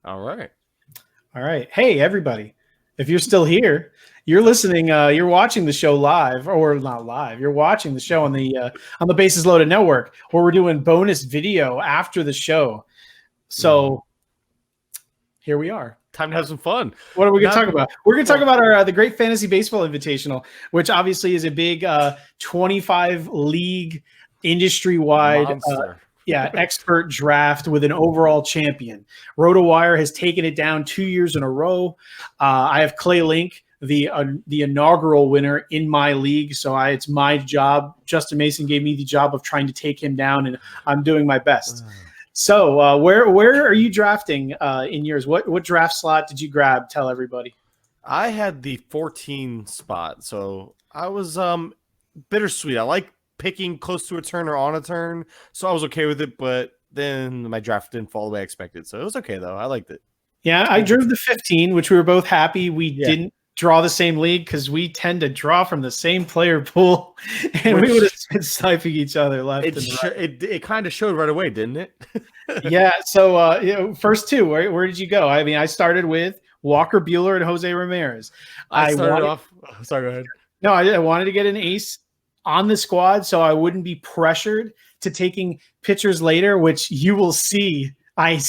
All right. All right. Hey, everybody. If you're still here, you're listening, you're watching the show live, or not live. You're watching the show on the Bases Loaded Network, where we're doing bonus video after the show. So here we are. Time to have some fun. What are we going to talk about? We're going to talk about our the Great Fantasy Baseball Invitational, which obviously is a big 25 league industry-wide expert draft with an overall champion. RotoWire has taken it down 2 years in a row. I have Clay Link, the inaugural winner in my league, so it's my job. Justin Mason gave me the job of trying to take him down, and I'm doing my best. So where are you drafting in yours? What draft slot did you grab? Tell everybody. I had the 14 spot, so I was bittersweet. I like picking close to a turn or on a turn, so I was okay with it, but then my draft didn't fall the way I expected, so it was okay, though. I liked it. Yeah, I drew the 15, which we were both happy we didn't draw the same league because we tend to draw from the same player pool, and we would have been sniping each other left and right. It kind of showed right away, didn't it? Yeah, so first two, where did you go? I mean, I started with Walker Buehler and Jose Ramirez. Sorry, go ahead. No, I wanted to get an ace on the squad so I wouldn't be pressured to taking pitchers later, which you will see I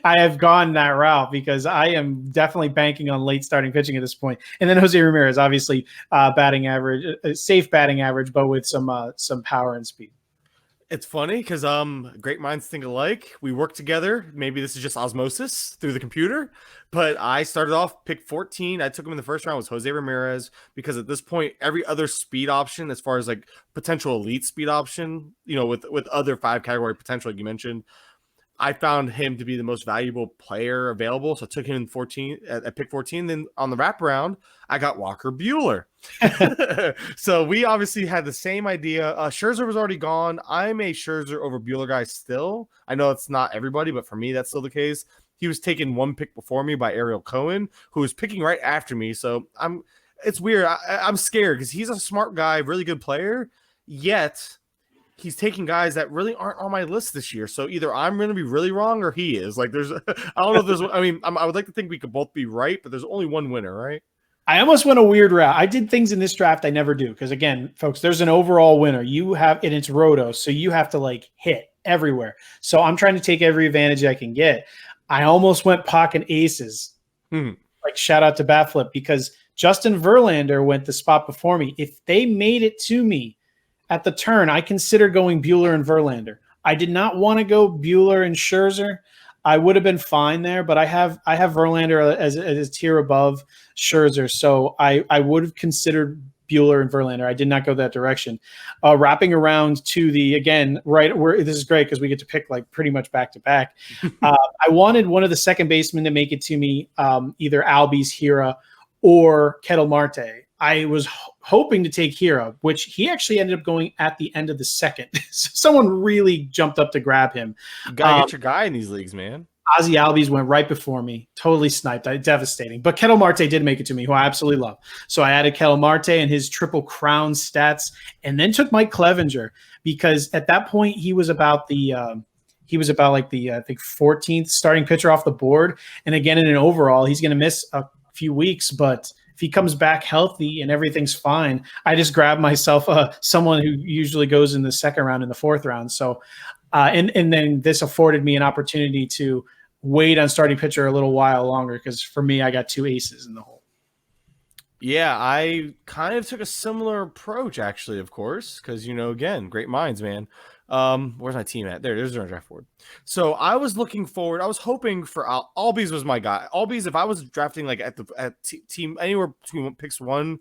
have gone that route because I am definitely banking on late starting pitching at this point. And then Jose Ramirez, obviously batting average, safe batting average, but with some power and speed. It's funny because great minds think alike. We work together. Maybe this is just osmosis through the computer. But I started off pick 14. I took him in the first round was Jose Ramirez because at this point, every other speed option, as far as like potential elite speed option, with other 5 category potential, like you mentioned, I found him to be the most valuable player available. So I took him in 14 at pick 14. Then on the wraparound, I got Walker Buehler. So we obviously had the same idea. Scherzer was already gone. I'm a Scherzer over Buehler guy still. I know it's not everybody, but for me, that's still the case. He was taken 1 pick before me by Ariel Cohen, who was picking right after me. So it's weird. I'm scared because he's a smart guy, really good player, yet he's taking guys that really aren't on my list this year. So either I'm going to be really wrong or he is. Like I don't know if there's, I would like to think we could both be right, but there's only one winner, right? I almost went a weird route. I did things in this draft I never do. Because again, folks, there's an overall winner. You have, and it's Roto. So you have to hit everywhere. So I'm trying to take every advantage I can get. I almost went pocket aces. Shout out to Batflip because Justin Verlander went the spot before me. If they made it to me at the turn, I consider going Buehler and Verlander. I did not want to go Buehler and Scherzer. I would have been fine there, but I have Verlander as a tier above Scherzer, so I would have considered Buehler and Verlander. I did not go that direction. Wrapping around to this is great because we get to pick pretty much back to back. I wanted one of the second basemen to make it to me, either Albies Hira or Ketel Marte. I was hoping to take Hira, which he actually ended up going at the end of the second. So someone really jumped up to grab him. You gotta get your guy in these leagues, man. Ozzy Albies went right before me. Totally sniped. Devastating. But Ketel Marte did make it to me, who I absolutely love. So I added Ketel Marte and his Triple Crown stats, and then took Mike Clevenger because at that point he was about the I think 14th starting pitcher off the board. And again, in an overall, he's going to miss a few weeks, but if he comes back healthy and everything's fine, I just grab myself someone who usually goes in the second round and the fourth round. So, and then this afforded me an opportunity to wait on starting pitcher a little while longer because for me, I got 2 aces in the hole. Yeah, I kind of took a similar approach, actually, of course, because, again, great minds, man. Where's my team at? There's our draft board. So I was looking forward. I was hoping for Albies was my guy. Albies, if I was drafting at team anywhere between picks 1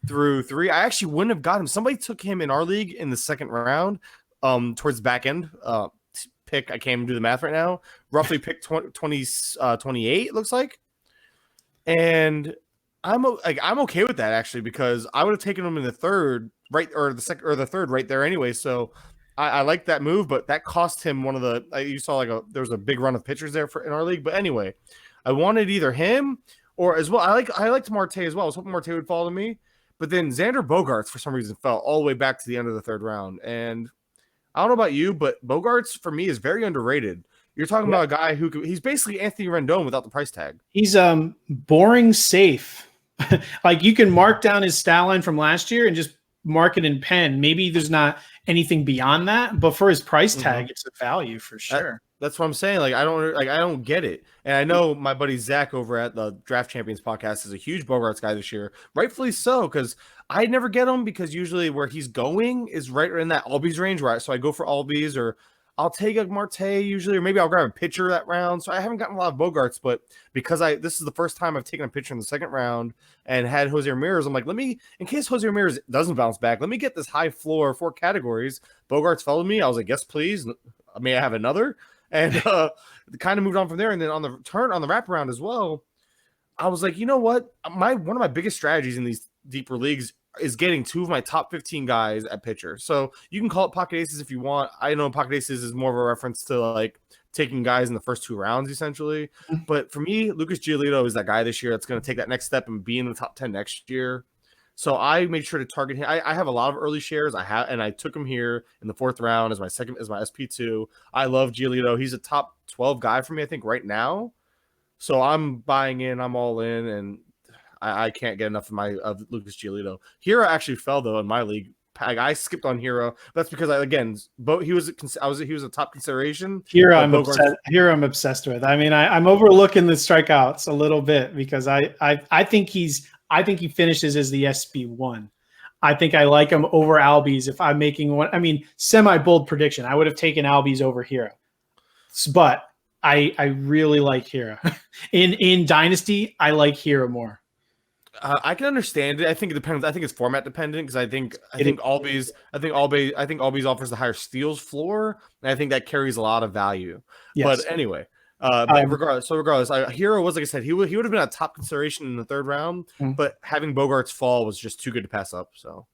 through 3, I actually wouldn't have got him. Somebody took him in our league in the second round, towards the back end. Pick, I can't even do the math right now. Roughly pick 28, it looks like. And I'm okay with that actually because I would have taken him in the third, right, or the second or the third right there anyway. So I like that move, but that cost him one of the. You saw there was a big run of pitchers there in our league. But anyway, I wanted either him or as well. I liked Marte as well. I was hoping Marte would fall to me, but then Xander Bogaerts for some reason fell all the way back to the end of the third round. And I don't know about you, but Bogaerts for me is very underrated. You're talking about a guy he's basically Anthony Rendon without the price tag. He's boring safe. Like you can mark down his stat line from last year and just mark it in pen. Maybe there's not anything beyond that, but for his price tag, it's a value for sure. That's what I'm saying. Like I don't get it. And I know my buddy Zach over at the Draft Champions podcast is a huge Bogarts guy this year, rightfully so, because I never get him because usually where he's going is right in that Albies range, right? So I go for Albies, or I'll take a Marte usually, or maybe I'll grab a pitcher that round. So I haven't gotten a lot of Bogarts, but because this is the first time I've taken a pitcher in the second round and had Jose Ramirez, I'm like, in case Jose Ramirez doesn't bounce back, let me get this high floor 4 categories. Bogarts followed me. I was like, yes, please. May I have another? And kind of moved on from there. And then on the wraparound as well, I was like, you know what? One of my biggest strategies in these deeper leagues is getting 2 of my top 15 guys at pitcher. So you can call it pocket aces if you want. I know pocket aces is more of a reference to like taking guys in the first 2 rounds, essentially. But for me, Lucas Giolito is that guy this year that's going to take that next step and be in the top 10 next year. So I made sure to target him. I have a lot of early shares. I took him here in the 4th round as my SP2. I love Giolito. He's a top 12 guy for me, I think, right now. So I'm buying in. I'm all in, and I can't get enough of Lucas Giolito. Hero actually fell though in my league. I skipped on Hero. That's because he was a top consideration. Hero I'm obsessed with. I mean, I'm overlooking the strikeouts a little bit because I think he finishes as the SB1. I think I like him over Albies if I'm making one. I mean, semi-bold prediction. I would have taken Albies over Hero. But I really like Hero. In Dynasty, I like Hero more. I can understand it. I think it depends. I think it's format dependent because I think Albies offers the higher steals floor, and I think that carries a lot of value. Yes. But anyway, regardless, Hero was, like I said, he would have been a top consideration in the 3rd round, but having Bogarts fall was just too good to pass up. So.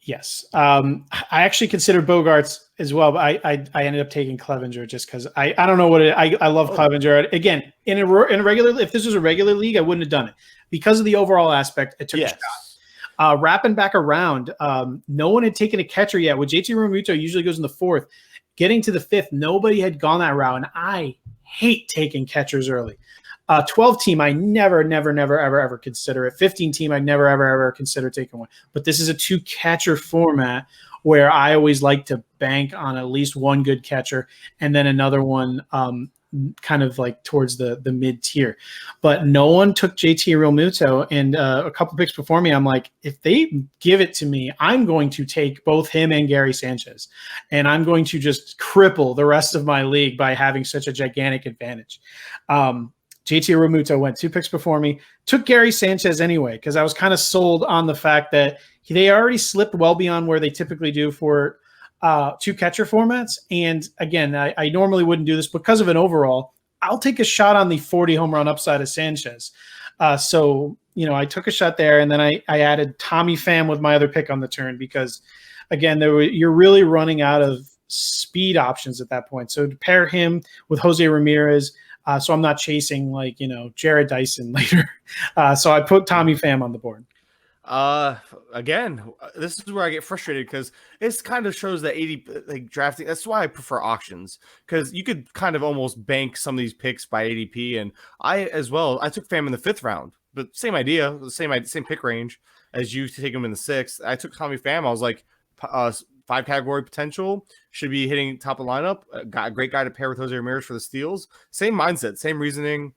Yes. I actually considered Bogarts as well, but I ended up taking Clevenger just because I don't know what I love Clevenger. Again, in a regular, if this was a regular league, I wouldn't have done it because of the overall aspect. I took a shot. Wrapping back around, no one had taken a catcher yet. With JT Realmuto usually goes in the 4th. Getting to the 5th, nobody had gone that route, and I hate taking catchers early. 12 team, I never, ever consider it. 15 team, I never, ever consider taking one. But this is a 2 catcher format where I always like to bank on at least one good catcher and then another one kind of like towards the mid tier. But no one took JT Realmuto, and a couple picks before me, I'm like, if they give it to me, I'm going to take both him and Gary Sanchez, and I'm going to just cripple the rest of my league by having such a gigantic advantage. JT Realmuto went 2 picks before me, took Gary Sanchez anyway, because I was kind of sold on the fact that they already slipped well beyond where they typically do for 2 catcher formats. And again, I normally wouldn't do this because of an overall. I'll take a shot on the 40 home run upside of Sanchez. So, I took a shot there, and then I added Tommy Pham with my other pick on the turn because, again, you're really running out of speed options at that point. So to pair him with Jose Ramirez, so I'm not chasing Jared Dyson later. So I put Tommy Pham on the board. Again, this is where I get frustrated because it kind of shows that 80 drafting. That's why I prefer auctions, because you could kind of almost bank some of these picks by ADP. And I took Pham in the 5th round, but same idea, same pick range as you to take him in the 6th. I took Tommy Pham. I was like, 5 category potential, should be hitting top of lineup. Got a great guy to pair with Jose Ramirez for the steals. Same mindset, same reasoning,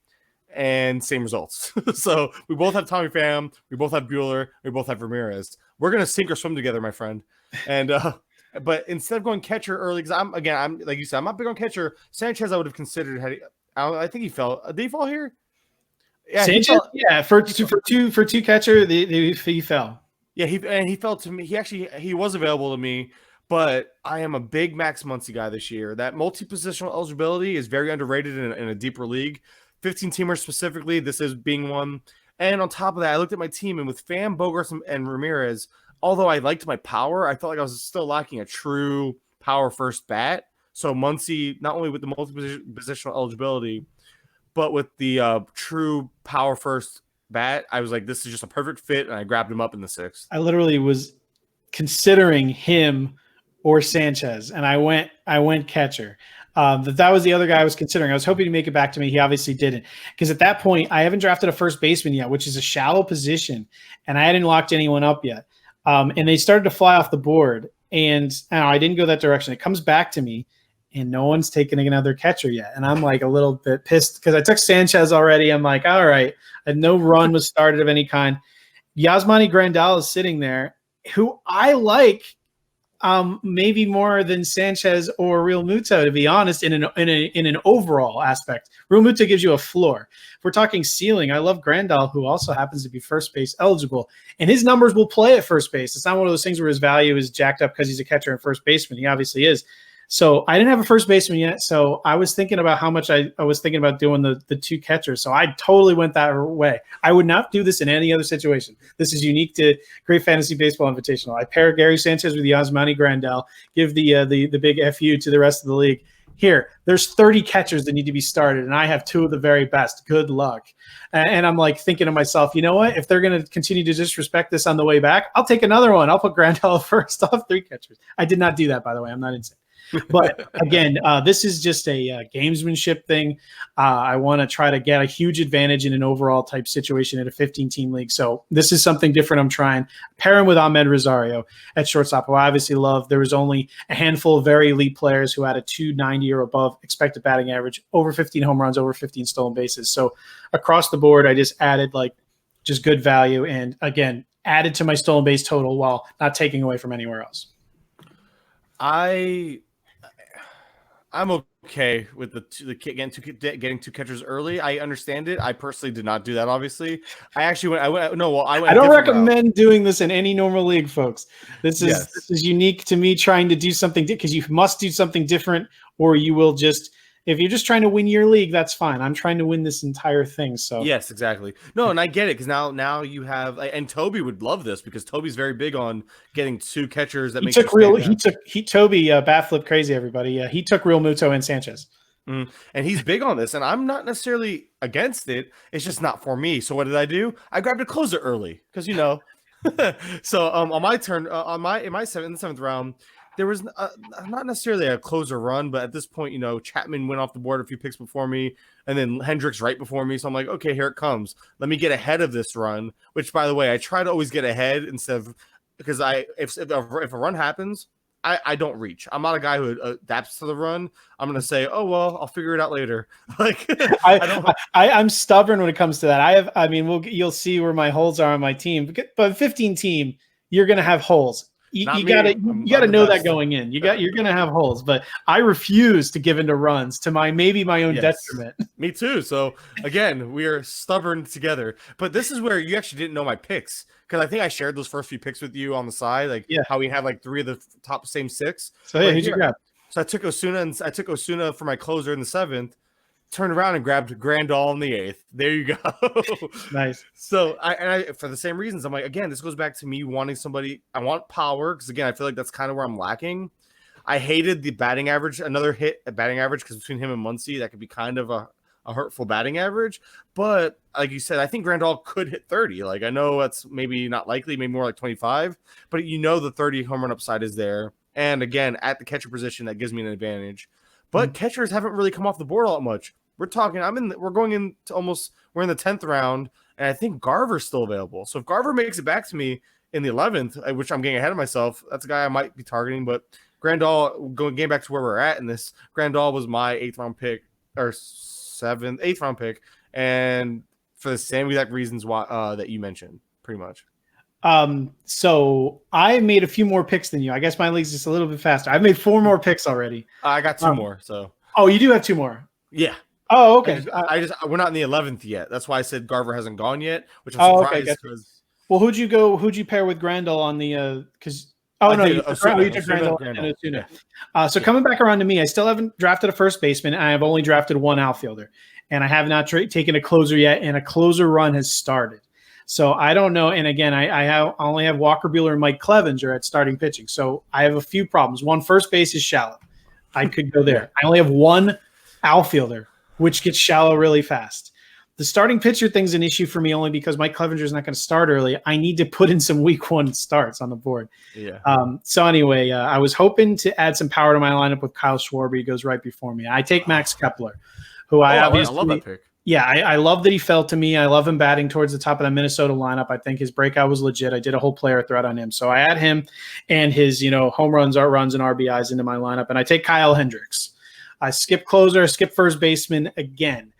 and same results. So we both have Tommy Pham, we both have Bueller, we both have Ramirez. We're gonna sink or swim together, my friend. And but instead of going catcher early, because I'm like you said, I'm not big on catcher. Sanchez, I would have considered. I think he fell. Did he fall here? Yeah, Sanchez. For two catcher, he fell. Yeah, he fell to me. He was available to me, but I am a big Max Muncy guy this year. That multi-positional eligibility is very underrated in a deeper league. 15-teamers specifically, this is being one. And on top of that, I looked at my team, and with Pham, Bogarts, and Ramirez, although I liked my power, I felt like I was still lacking a true power-first bat. So Muncy, not only with the multi-positional eligibility, but with the true power-first bat, I was like, this is just a perfect fit, and I grabbed him up in the 6th. I literally was considering him or Sanchez, and I went catcher. That was the other guy I was considering. I was hoping to make it back to me. He obviously didn't, because at that point I haven't drafted a first baseman yet, which is a shallow position, and I hadn't locked anyone up yet. And they started to fly off the board, and I didn't go that direction. It comes back to me, and no one's taken another catcher yet. And I'm like a little bit pissed because I took Sanchez already. I'm like, all right, and no run was started of any kind. Yasmani Grandal is sitting there, who I like maybe more than Sanchez or Real Muto, to be honest, in an overall aspect. Real Muto gives you a floor. If we're talking ceiling, I love Grandal, who also happens to be first base eligible, and his numbers will play at first base. It's not one of those things where his value is jacked up because he's a catcher and first baseman. He obviously is. So I didn't have a first baseman yet, so I was thinking about how much I was thinking about doing the two catchers. So I totally went that way. I would not do this in any other situation. This is unique to Great Fantasy Baseball Invitational. I pair Gary Sanchez with Yasmani Grandal, give the big FU to the rest of the league. Here, there's 30 catchers that need to be started, and I have two of the very best. Good luck. And I'm like thinking to myself, you know what? If they're going to continue to disrespect this on the way back, I'll take another one. I'll put Grandal first off 3 catchers. I did not do that, by the way. I'm not insane. But again, this is just a gamesmanship thing. I want to try to get a huge advantage in an overall type situation in a 15-team league. So this is something different I'm trying. Pair him with Ahmed Rosario at shortstop, who I obviously love. There was only a handful of very elite players who had a 290 or above expected batting average, over 15 home runs, over 15 stolen bases. So across the board, I just added just good value, and again, added to my stolen base total while not taking away from anywhere else. I'm okay with getting two catchers early. I understand it. I personally did not do that. Obviously, I don't recommend doing this in any normal league, folks. This is unique to me trying to do something because you must do something different, or you will just. If you're just trying to win your league, that's fine. I'm trying to win this entire thing. So yes, exactly. No, and I get it because now you have, and Toby would love this because Toby's very big on getting two catchers that Toby bat flip crazy everybody. He took Real Muto and Sanchez. And he's big on this, and I'm not necessarily against it. It's just not for me. So what did I do? I grabbed a closer early because So on my turn, in my seventh round. There was not necessarily a closer run, but at this point, Chapman went off the board a few picks before me, and then Hendricks right before me. So I'm like, okay, here it comes. Let me get ahead of this run. Which, by the way, I try to always get ahead instead of because if a run happens, I don't reach. I'm not a guy who adapts to the run. I'm gonna say, oh well, I'll figure it out later. I'm stubborn when it comes to that. You'll see where my holes are on my team, but 15 team, you're gonna have holes. You gotta know that going in. You're gonna have holes, but I refuse to give into runs to my own detriment. Me too. So again, we are stubborn together. But this is where you actually didn't know my picks because I think I shared those first few picks with you on the side, how we have 3 of the top same 6. So who'd you grab? So I took Osuna for my closer in the 7th. Turned around and grabbed Grandal in the 8th. There you go. Nice. So I for the same reasons, I'm like, again, this goes back to me wanting somebody. I want power because again, I feel like that's kind of where I'm lacking. I hated the batting average, another hit at batting average because between him and Muncy, that could be kind of a hurtful batting average. But like you said, I think Grandal could hit 30. I know that's maybe not likely, maybe more like 25, but the 30 home run upside is there. And again, at the catcher position, that gives me an advantage. But catchers haven't really come off the board all that much. We're talking. We're in the 10th round, and I think Garver's still available. So if Garver makes it back to me in the 11th, which I'm getting ahead of myself, that's a guy I might be targeting. But Grandal, getting back to where we're at in this, Grandal was my 8th round pick or 8th round pick, and for the same exact reasons why that you mentioned, pretty much. So I made a few more picks than you. I guess my league's just a little bit faster. I've made 4 more picks already. I got 2 more. So. Oh, you do have 2 more. Yeah. Oh, okay. We're not in the 11th yet. That's why I said Garver hasn't gone yet, which I'm surprised because. Well, who'd you pair with Grandal on the because? Oh no, you took Grandal and Osuna. So coming back around to me, I still haven't drafted a first baseman. I have only drafted 1 outfielder, and I have not taken a closer yet. And a closer run has started. So I don't know. And again, I only have Walker Buehler and Mike Clevenger at starting pitching. So I have a few problems. One, first base is shallow. I could go there. I only have 1 outfielder, which gets shallow really fast. The starting pitcher thing's an issue for me only because Mike Clevenger's not going to start early. I need to put in some week 1 starts on the board. Yeah. So anyway, I was hoping to add some power to my lineup with Kyle Schwarber. He goes right before me. I take Max Kepler, who I love that pick. Yeah, I love that he fell to me. I love him batting towards the top of the Minnesota lineup. I think his breakout was legit. I did a whole player thread on him. So I add him and his, home runs, art runs, and RBIs into my lineup. And I take Kyle Hendricks. I skip closer, skip first baseman again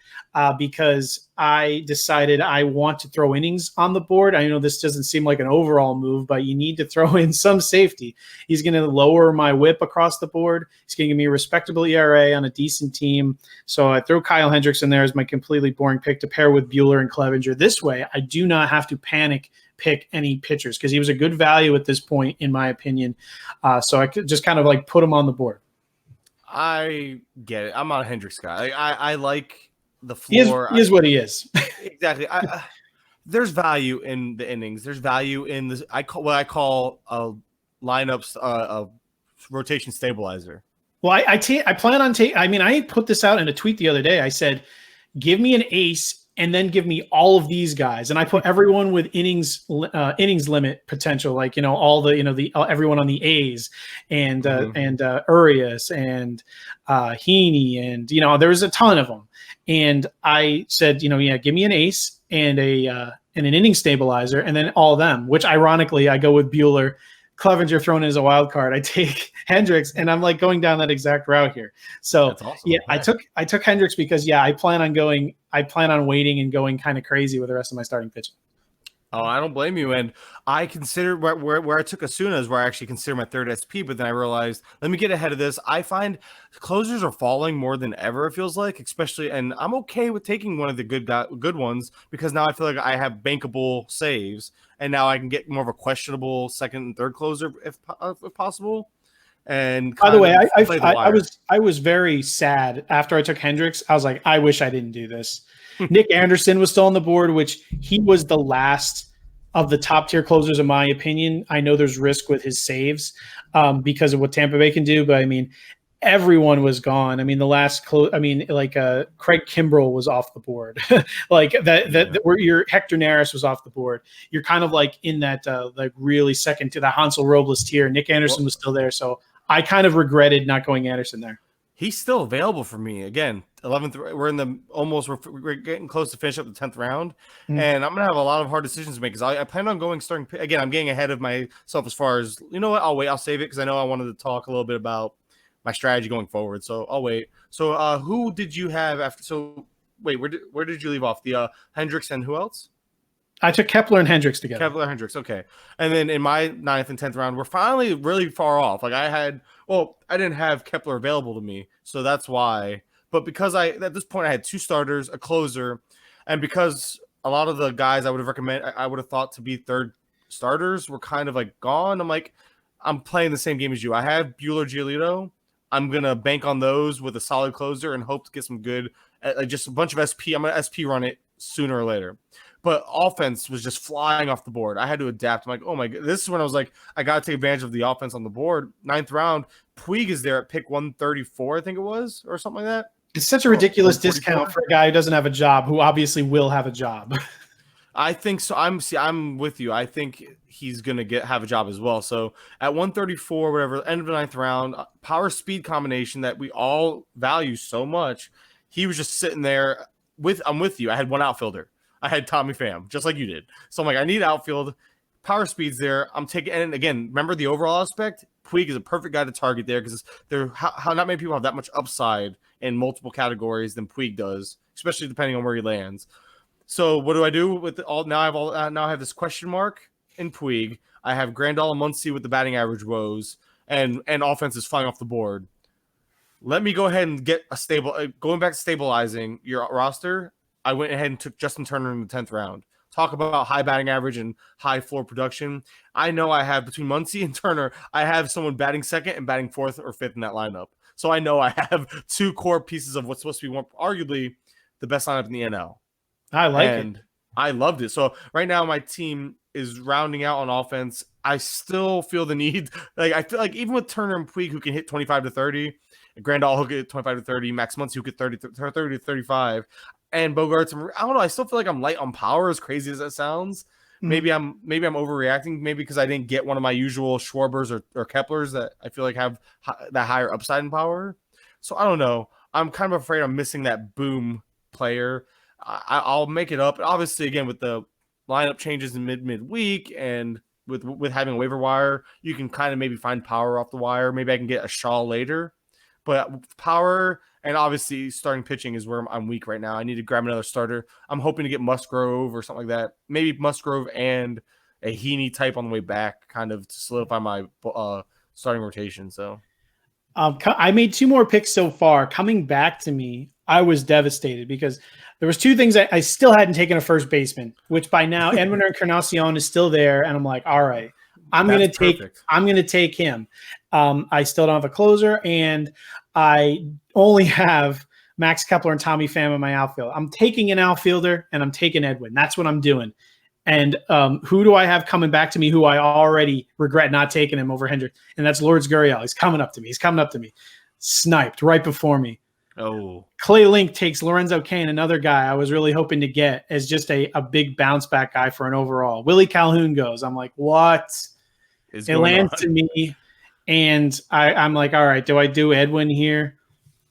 because I decided I want to throw innings on the board. I know this doesn't seem like an overall move, but you need to throw in some safety. He's going to lower my whip across the board. He's going to give me a respectable ERA on a decent team. So I throw Kyle Hendricks in there as my completely boring pick to pair with Buehler and Clevenger. This way, I do not have to panic pick any pitchers because he was a good value at this point, in my opinion. So I could just kind of like put him on the board. I get it. I'm not a Hendricks guy. I like the floor. He is what he is. Exactly. There's value in the innings. There's value in this. What I call a lineups a rotation stabilizer. Well, I plan on taking. I mean, I put this out in a tweet the other day. I said, give me an ace and then give me all of these guys. And I put everyone with innings limit potential, like, all the, everyone on the A's and Urias and Heaney. And, there was a ton of them. And I said, give me an ace and an inning stabilizer and then all of them, which ironically I go with Buehler, Clevenger thrown in as a wild card. I take Hendricks, and I'm like going down that exact route here. So awesome. Yeah, I took Hendricks because I plan on waiting and going kind of crazy with the rest of my starting pitching. Oh, I don't blame you. And I consider where I took Asuna is where I actually consider my third SP, but then I realized, let me get ahead of this. I find closers are falling more than ever, it feels like, especially, and I'm okay with taking one of the good ones because now I feel like I have bankable saves, and now I can get more of a questionable second and third closer if possible. And by the way, I was very sad after I took Hendricks. I was like, I wish I didn't do this. Nick Anderson was still on the board, which he was the last of the top tier closers, in my opinion. I know there's risk with his saves because of what Tampa Bay can do, but I mean, everyone was gone. I mean, the last Craig Kimbrell was off the board. Like where your Hector Neris was off the board. You're kind of like in that like really second to the Hansel Robles tier. Nick Anderson was still there, so I kind of regretted not going Anderson there. He's still available for me. Again, 11th. We're getting close to finish up the 10th round, and I'm gonna have a lot of hard decisions to make because I plan on starting. Again, I'm getting ahead of myself as far as what. I'll wait. I'll save it because I know I wanted to talk a little bit about my strategy going forward. So I'll wait. So who did you have after? So wait, where did you leave off? The Hendricks and who else? I took Kepler and Hendricks together. Kepler, Hendricks, okay. And then in my 9th and 10th round, we're finally really far off. Like I didn't have Kepler available to me, so that's why. But because at this point I had 2 starters, a closer, and because a lot of the guys I would have thought to be third starters were kind of like gone. I'm like, I'm playing the same game as you. I have Buehler, Giolito. I'm gonna bank on those with a solid closer and hope to get some good, just a bunch of SP. I'm gonna SP run it sooner or later. But offense was just flying off the board. I had to adapt. I'm like, oh my God. This is when I was like, I got to take advantage of the offense on the board. 9th round, Puig is there at pick 134, I think it was, or something like that. It's such a ridiculous discount for a guy who doesn't have a job, who obviously will have a job. I think so. I'm with you. I think he's going to have a job as well. So at 134, whatever, end of the 9th round, power speed combination that we all value so much, he was just sitting there I'm with you. I had one outfielder. I had Tommy Pham, just like you did. So I'm like, I need outfield. Power speed's there. I'm taking, and again, remember the overall aspect? Puig is a perfect guy to target there because how not many people have that much upside in multiple categories than Puig does, especially depending on where he lands. So what do I do with now I have this question mark in Puig. I have Grandal and Muncy with the batting average woes, and offense is flying off the board. Let me go ahead and get a stable. Going back to stabilizing your roster, I went ahead and took Justin Turner in the 10th round. Talk about high batting average and high floor production. I know I have between Muncy and Turner, I have someone batting second and batting 4th or 5th in that lineup. So I know I have 2 core pieces of what's supposed to be arguably the best lineup in the NL. I like it. I loved it. So right now my team is rounding out on offense. I still feel the need. Like I feel like even with Turner and Puig, who can hit 25 to 30, Grandal who can hit 25 to 30, Max Muncy who could 30 to 35. and Bogarts. I don't know. I still feel like I'm light on power, as crazy as that sounds. Maybe I'm overreacting. Maybe because I didn't get one of my usual Schwarbers or Keplers that I feel like have that higher upside in power. So I don't know. I'm kind of afraid I'm missing that boom player. I'll make it up. Obviously, again with the lineup changes in midweek and with having a waiver wire, you can kind of maybe find power off the wire. Maybe I can get a Shaw later, but power. And obviously, starting pitching is where I'm weak right now. I need to grab another starter. I'm hoping to get Musgrove or something like that. Maybe Musgrove and a Heaney type on the way back, kind of to solidify my starting rotation. So, I made 2 more picks so far. Coming back to me, I was devastated because there was 2 things I still hadn't taken a first baseman, which by now Edwin Encarnacion is still there, and I'm like, all right, I'm gonna take him. I still don't have a closer, and I only have Max Kepler and Tommy Pham in my outfield. I'm taking an outfielder, and I'm taking Edwin. That's what I'm doing. And who do I have coming back to me who I already regret not taking him over Hendrick? And that's Lourdes Gurriel. He's coming up to me. Sniped right before me. Oh. Clay Link takes Lorenzo Cain, another guy I was really hoping to get as just a big bounce back guy for an overall. Willie Calhoun goes. I'm like, what? It lands to me. And I'm like, all right, do I do Edwin here?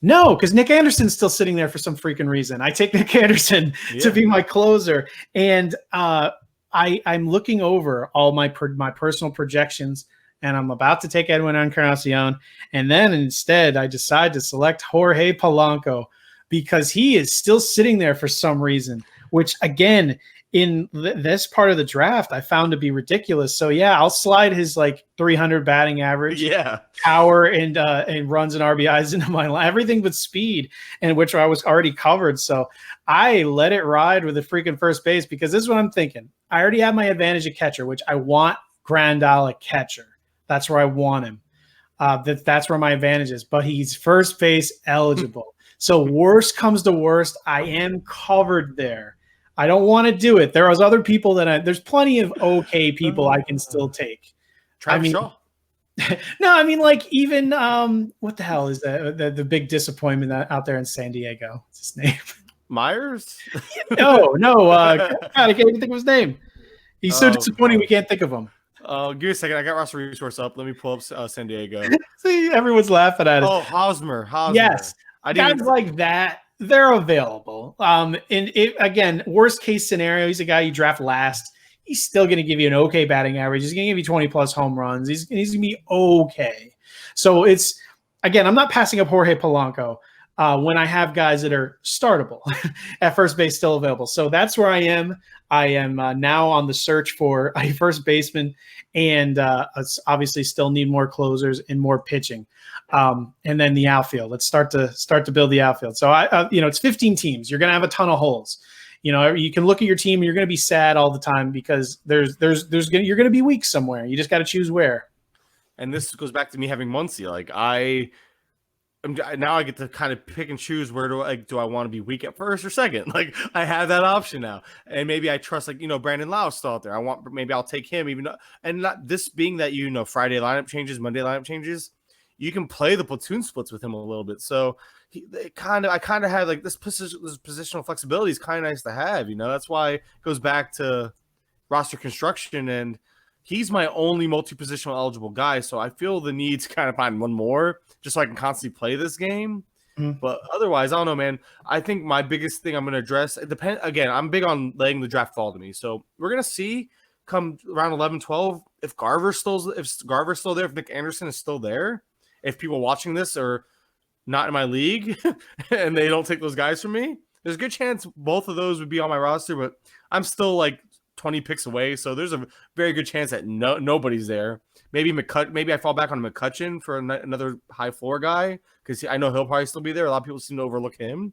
No, because Nick Anderson's still sitting there for some freaking reason. I take Nick Anderson to be my closer. And I'm looking over all my personal projections, and I'm about to take Edwin Encarnacion. And then instead, I decide to select Jorge Polanco because he is still sitting there for some reason, which, again, in this part of the draft, I found to be ridiculous. So yeah, I'll slide his like 300 batting average, power and runs and RBIs into my line, everything but speed, and which I was already covered. So I let it ride with the freaking first base because this is what I'm thinking. I already have my advantage at catcher, which I want Grandal at catcher. That's where I want him. That's where my advantage is. But he's first base eligible. So worst comes to worst, I am covered there. I don't want to do it. There are other people there's plenty of okay people I can still take. Travis Shaw. No, I mean, like even what the hell is the big disappointment out there in San Diego? What's his name? Myers? No. God, I can't even think of his name. He's so disappointing we can't think of him. Give me a second. I got roster resource up. Let me pull up San Diego. See, everyone's laughing at it. Oh, Hosmer. Yes, guys like that. They're available. And again, worst case scenario, he's a guy you draft last. He's still going to give you an okay batting average. He's going to give you 20 plus home runs. He's going to be okay. So it's, again, I'm not passing up Jorge Polanco when I have guys that are startable at first base still available. So that's where I am. I am now on the search for a first baseman, and obviously still need more closers and more pitching. And then the outfield. Let's start to build the outfield. So it's 15 teams. You're going to have a ton of holes. You can look at your team and you're going to be sad all the time because you're going to be weak somewhere. You just got to choose where. And this goes back to me having Muncie. Like now I get to kind of pick and choose where do I want to be weak at first or second? Like I have that option now, and maybe I trust Brandon Lau still out there. Maybe I'll take him even though, and not this being that Friday lineup changes, Monday lineup changes. You can play the platoon splits with him a little bit. So I kind of have like this positional flexibility is kind of nice to have. That's why it goes back to roster construction, and he's my only multi-positional eligible guy. So I feel the need to kind of find one more just so I can constantly play this game. Mm-hmm. But otherwise, I don't know, man. I think my biggest thing I'm going to address, again, I'm big on letting the draft fall to me. So we're going to see come around 11, 12, if Garver's still there, if Nick Anderson is still there. If people watching this are not in my league and they don't take those guys from me, there's a good chance both of those would be on my roster, but I'm still like 20 picks away. So there's a very good chance that nobody's there. Maybe I fall back on McCutcheon for another high floor guy because I know he'll probably still be there. A lot of people seem to overlook him.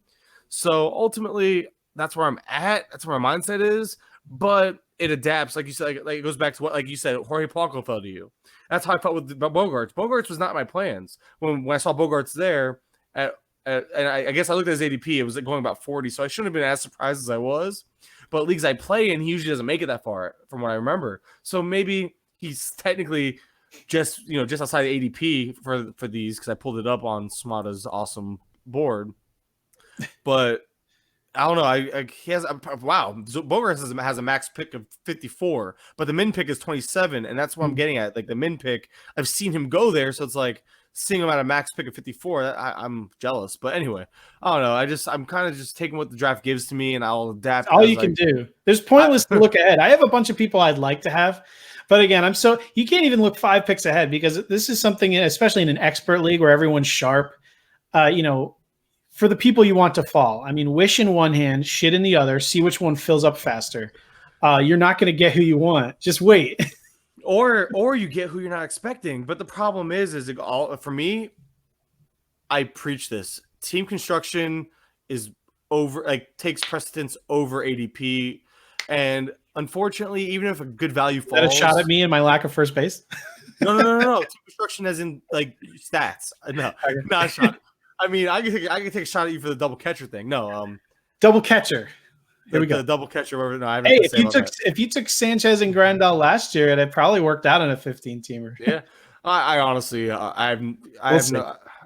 So ultimately, that's where I'm at. That's where my mindset is. But it adapts, like you said. Like it goes back to what, like you said, Jorge Polanco fell to you. That's how I felt with Bogarts. Bogarts was not my plans. When I saw Bogarts there, and I guess I looked at his ADP. It was going about 40, so I shouldn't have been as surprised as I was. But leagues I play in, he usually doesn't make it that far, from what I remember. So maybe he's technically just outside the ADP for these because I pulled it up on Smada's awesome board. But I don't know. He has wow. Bogarts has a max pick of 54, but the min pick is 27, and that's what I'm getting at. Like the min pick, I've seen him go there, so it's like seeing him at a max pick of 54. I'm jealous, but anyway, I don't know. I'm kind of just taking what the draft gives to me, and I'll adapt. All you can do. There's pointless to look ahead. I have a bunch of people I'd like to have, but again, you can't even look 5 picks ahead because this is something, especially in an expert league where everyone's sharp. For the people you want to fall. I mean, wish in one hand, shit in the other, see which one fills up faster. You're not going to get who you want. Just wait. or you get who you're not expecting. But the problem is for me, I preach this. Team construction is takes precedence over ADP. And unfortunately, even if a good value falls. Is that a shot at me and my lack of first base? No. Team construction as in like stats. No, not a shot. I mean, I can take a shot at you for the double catcher thing. No, double catcher. Here we go. The double catcher. No, hey, if you took Sanchez and Grandal last year, it probably worked out on a 15-teamer. Yeah, I honestly, I'm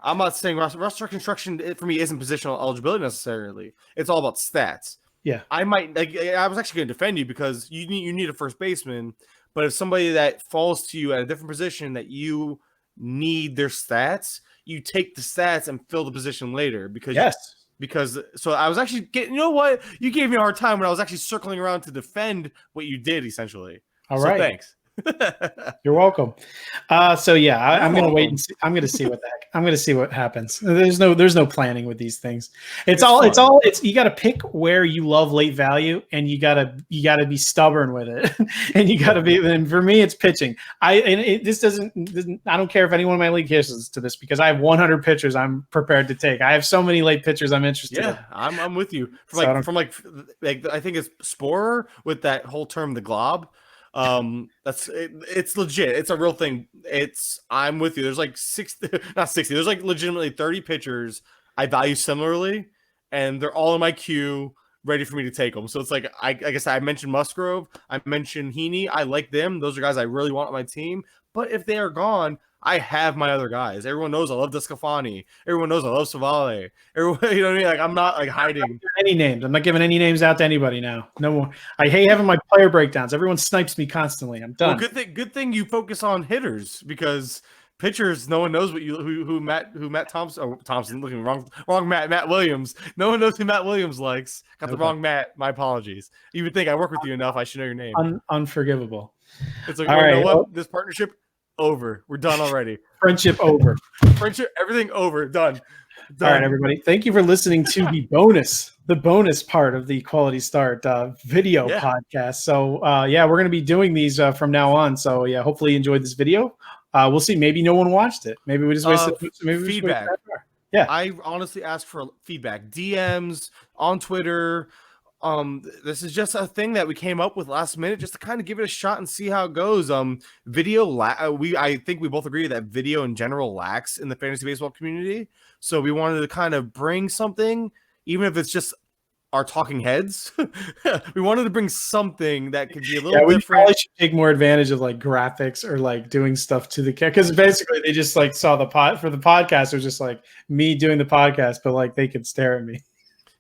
not saying roster construction for me isn't positional eligibility necessarily. It's all about stats. Yeah, I was actually going to defend you because you need a first baseman, but if somebody that falls to you at a different position that you need their stats, you take the stats and fill the position later because so I was actually getting, you know what? You gave me a hard time when I was actually circling around to defend what you did essentially. All right. Thanks. You're welcome. So yeah, I'm going to wait and see. I'm going to see what the heck. I'm going to see what happens. There's no planning with these things. It's you got to pick where you love late value, and you got to be stubborn with it, and you got to be. And for me, it's pitching. I don't care if anyone in my league listens to this because I have 100 pitchers I'm prepared to take. I have so many late pitchers I'm interested. Yeah, in. I'm with you. I think it's Sporer with that whole term, the glob. It's legit. It's a real thing. I'm with you. There's like 60, not 60. There's like legitimately 30 pitchers I value similarly, and they're all in my queue, ready for me to take them. So it's like I guess I mentioned Musgrove, I mentioned Heaney. I like them. Those are guys I really want on my team. But if they are gone, I have my other guys. Everyone knows I love Descafani. Everyone knows I love Savale. Everyone, you know what I mean? Like I'm not like hiding any names. I'm not giving any names out to anybody now. No more. I hate having my player breakdowns. Everyone snipes me constantly. I'm done. Well, good thing you focus on hitters because pitchers, no one knows who Matt Thompson looking wrong Matt Williams. No one knows who Matt Williams likes. Got the wrong Matt. My apologies. You would think I work with you enough. I should know your name. Unforgivable. It's like, you know what? This partnership over. We're done already. Friendship over. Friendship, everything over. Done. All right, everybody. Thank you for listening to the bonus part of the Quality Start video podcast. So, we're going to be doing these from now on. So, hopefully you enjoyed this video. We'll see. Maybe no one watched it. Maybe we just wasted feedback. Yeah. I honestly ask for feedback. DMs on Twitter. This is just a thing that we came up with last minute just to kind of give it a shot and see how it goes. I think we both agree that video in general lacks in the fantasy baseball community. So we wanted to kind of bring something, even if it's just our talking heads. We wanted to bring something that could be a little different. We probably should take more advantage of like graphics or like doing stuff to the because basically they just like saw the for the podcast. It was just like me doing the podcast, but like they could stare at me.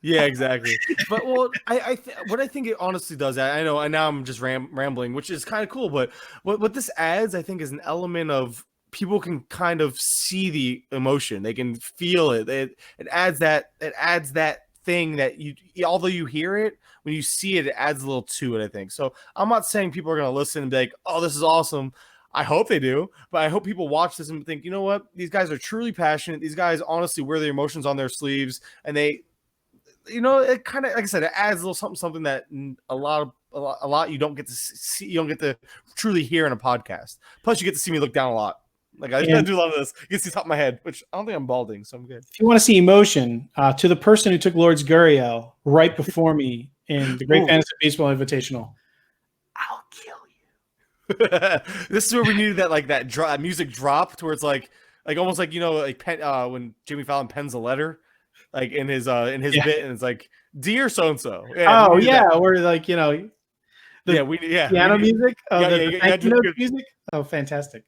Yeah, exactly. But what I think it honestly does, I know, and now I'm just rambling, which is kind of cool. But what this adds, I think, is an element of people can kind of see the emotion, they can feel it. It adds that thing that you, although you hear it, when you see it, it adds a little to it. I think so. I'm not saying people are going to listen and be like, "Oh, this is awesome." I hope they do, but I hope people watch this and think, you know what, these guys are truly passionate. These guys honestly wear their emotions on their sleeves, and they. You know, it kind of, like I said, it adds a little something that a lot you don't get to see, you don't get to truly hear in a podcast. Plus, you get to see me look down a lot. Like I do a lot of this. You can see the top of my head, which I don't think I'm balding, so I'm good. If you want to see emotion, to the person who took Lord's Guriel right before me in the Great Fantasy Baseball Invitational, I'll kill you. This is where we needed that music drop, to where it's like almost like, you know, like when Jimmy Fallon pens a letter. Like in his bit, and it's like, dear so and so. Or like, you know, piano music. Music. Oh, fantastic!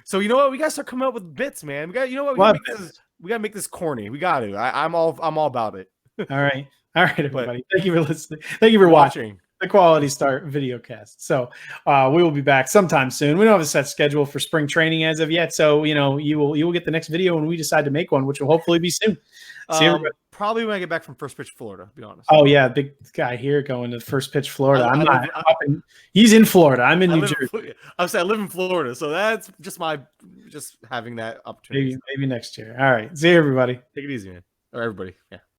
So you know what? We gotta start coming up with bits, man. We gotta make this corny. We got to. I'm all about it. All right. All right, everybody. Thank you for listening. Thank you for watching the Quality Start video cast. So we will be back sometime soon. We don't have a set schedule for spring training as of yet. So, you will get the next video when we decide to make one, which will hopefully be soon. See you, everybody. Probably when I get back from First Pitch Florida, to be honest. Oh, yeah. Big guy here going to First Pitch Florida. He's in Florida. I'm in New Jersey. I live in Florida. So that's just having that opportunity. Maybe next year. All right. See you, everybody. Take it easy, man. Or everybody. Yeah.